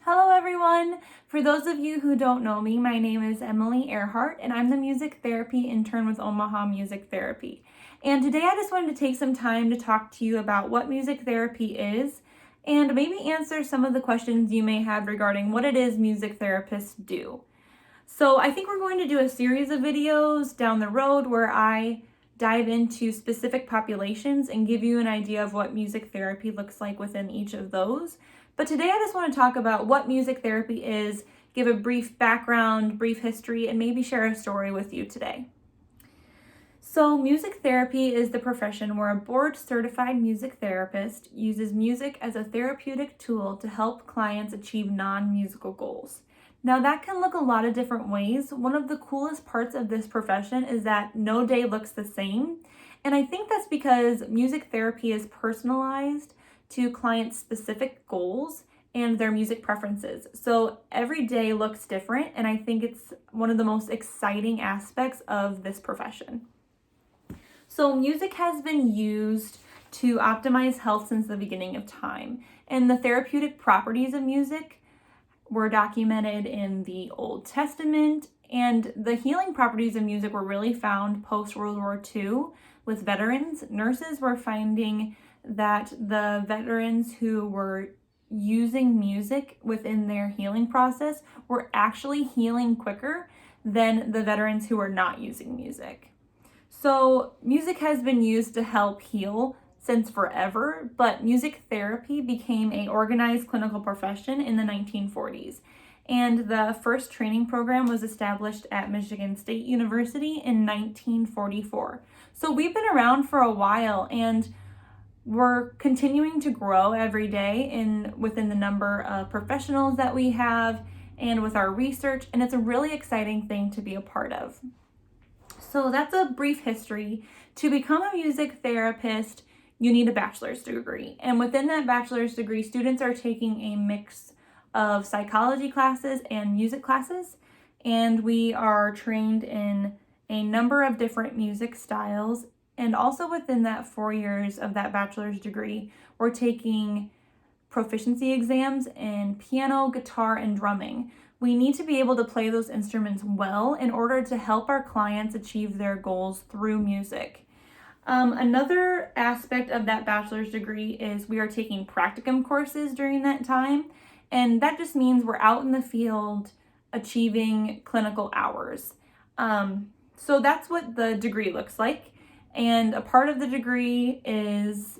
Hello everyone! For those of you who don't know me, my name is Emily Earhart and I'm the music therapy intern with Omaha Music Therapy. And today I just wanted to take some time to talk to you about what music therapy is and maybe answer some of the questions you may have regarding what it is music therapists do. So I think we're going to do a series of videos down the road where I dive into specific populations and give you an idea of what music therapy looks like within each of those. But today I just want to talk about what music therapy is, give a brief background, brief history, and maybe share a story with you today. So music therapy is the profession where a board-certified music therapist uses music as a therapeutic tool to help clients achieve non-musical goals. Now that can look a lot of different ways. One of the coolest parts of this profession is that no day looks the same. And I think that's because music therapy is personalized to clients' specific goals and their music preferences. So every day looks different, and I think it's one of the most exciting aspects of this profession. So music has been used to optimize health since the beginning of time, and the therapeutic properties of music were documented in the Old Testament, and the healing properties of music were really found post-World War II with veterans. Nurses were finding that the veterans who were using music within their healing process were actually healing quicker than the veterans who were not using music. So music has been used to help heal since forever, but music therapy became an organized clinical profession in the 1940s. And the first training program was established at Michigan State University in 1944. So we've been around for a while, and we're continuing to grow every day within the number of professionals that we have and with our research, and it's a really exciting thing to be a part of. So that's a brief history. To become a music therapist, you need a bachelor's degree. And within that bachelor's degree, students are taking a mix of psychology classes and music classes. And we are trained in a number of different music styles. And also within that 4 years of that bachelor's degree, we're taking proficiency exams in piano, guitar, and drumming. We need to be able to play those instruments well in order to help our clients achieve their goals through music. Another aspect of that bachelor's degree is we are taking practicum courses during that time, and that just means we're out in the field achieving clinical hours. So that's what the degree looks like, and a part of the degree is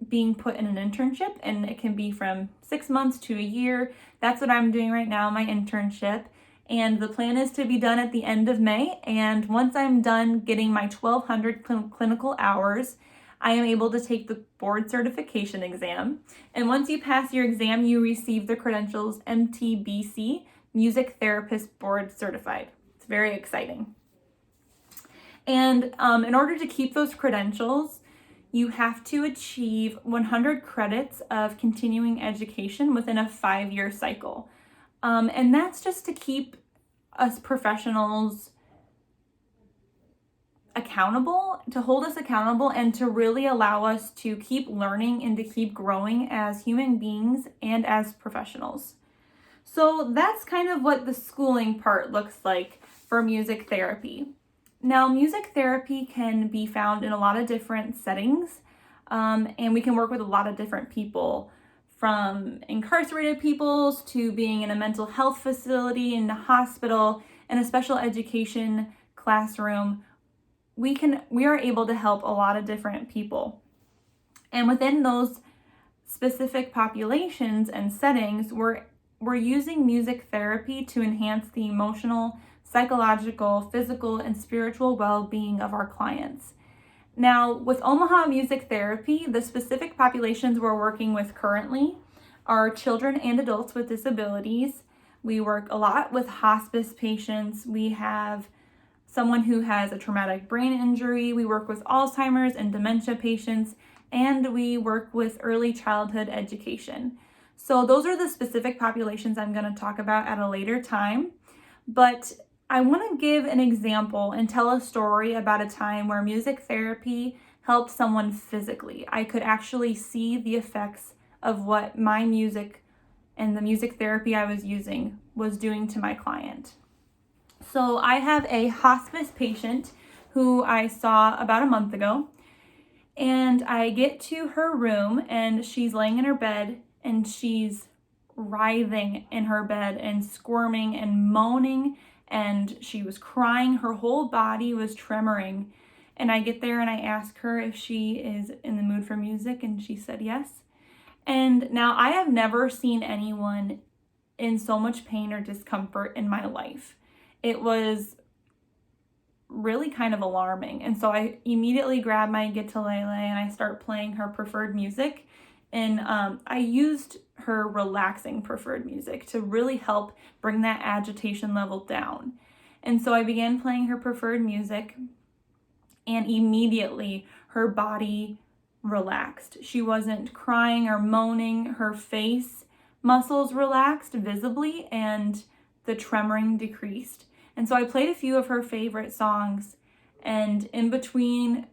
being put in an internship, and it can be from 6 months to a year. That's what I'm doing right now, my internship. And the plan is to be done at the end of May. And once I'm done getting my 1,200 clinical hours, I am able to take the board certification exam. And once you pass your exam, you receive the credentials MTBC, Music Therapist Board Certified. It's very exciting. And in order to keep those credentials, you have to achieve 100 credits of continuing education within a 5-year cycle. And that's just to keep us professionals accountable, to hold us accountable, and to really allow us to keep learning and to keep growing as human beings and as professionals. So that's kind of what the schooling part looks like for music therapy. Now, music therapy can be found in a lot of different settings, and we can work with a lot of different people, from incarcerated peoples to being in a mental health facility, in a hospital, in a special education classroom. We are able to help a lot of different people. And within those specific populations and settings, we're using music therapy to enhance the emotional, psychological, physical, and spiritual well-being of our clients. Now, with Omaha Music Therapy, the specific populations we're working with currently are children and adults with disabilities. We work a lot with hospice patients. We have someone who has a traumatic brain injury. We work with Alzheimer's and dementia patients, and we work with early childhood education. So those are the specific populations I'm going to talk about at a later time. But I want to give an example and tell a story about a time where music therapy helped someone physically. I could actually see the effects of what my music and the music therapy I was using was doing to my client. So I have a hospice patient who I saw about a month ago, and I get to her room and she's laying in her bed and she's writhing in her bed and squirming and moaning, and she was crying. Her whole body was tremoring. And I get there and I ask her if she is in the mood for music, and she said yes. And now I have never seen anyone in so much pain or discomfort in my life. It was really kind of alarming. And so I immediately grab my guitarlele and I start playing her preferred music. And I used her relaxing preferred music to really help bring that agitation level down. And so I began playing her preferred music, and immediately her body relaxed. She wasn't crying or moaning. Her face muscles relaxed visibly, and the tremoring decreased. And so I played a few of her favorite songs, and in between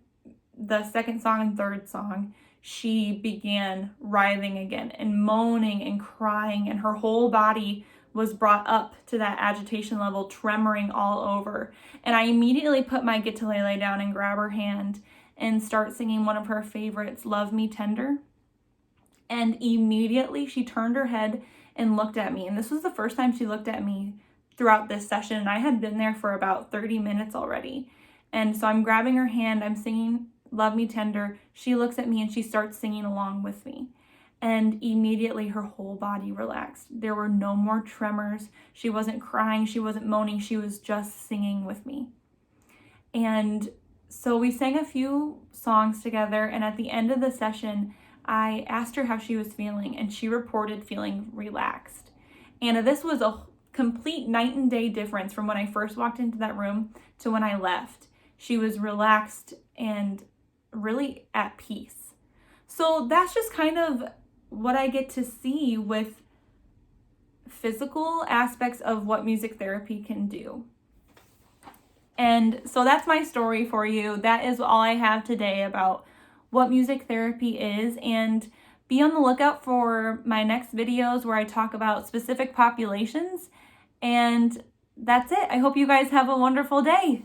the second song and third song, she began writhing again and moaning and crying, and her whole body was brought up to that agitation level, tremoring all over. And I immediately put my guitarlele down and grab her hand and start singing one of her favorites, Love Me Tender. And immediately she turned her head and looked at me. And this was the first time she looked at me throughout this session. And I had been there for about 30 minutes already. And so I'm grabbing her hand, I'm singing Love Me Tender. She looks at me and she starts singing along with me. And immediately her whole body relaxed. There were no more tremors. She wasn't crying, she wasn't moaning, she was just singing with me. And so we sang a few songs together, and at the end of the session, I asked her how she was feeling, and she reported feeling relaxed. And this was a complete night and day difference from when I first walked into that room to when I left. She was relaxed and really at peace. So that's just kind of what I get to see with physical aspects of what music therapy can do. And so that's my story for you. That is all I have today about what music therapy is. And be on the lookout for my next videos where I talk about specific populations. And that's it. I hope you guys have a wonderful day.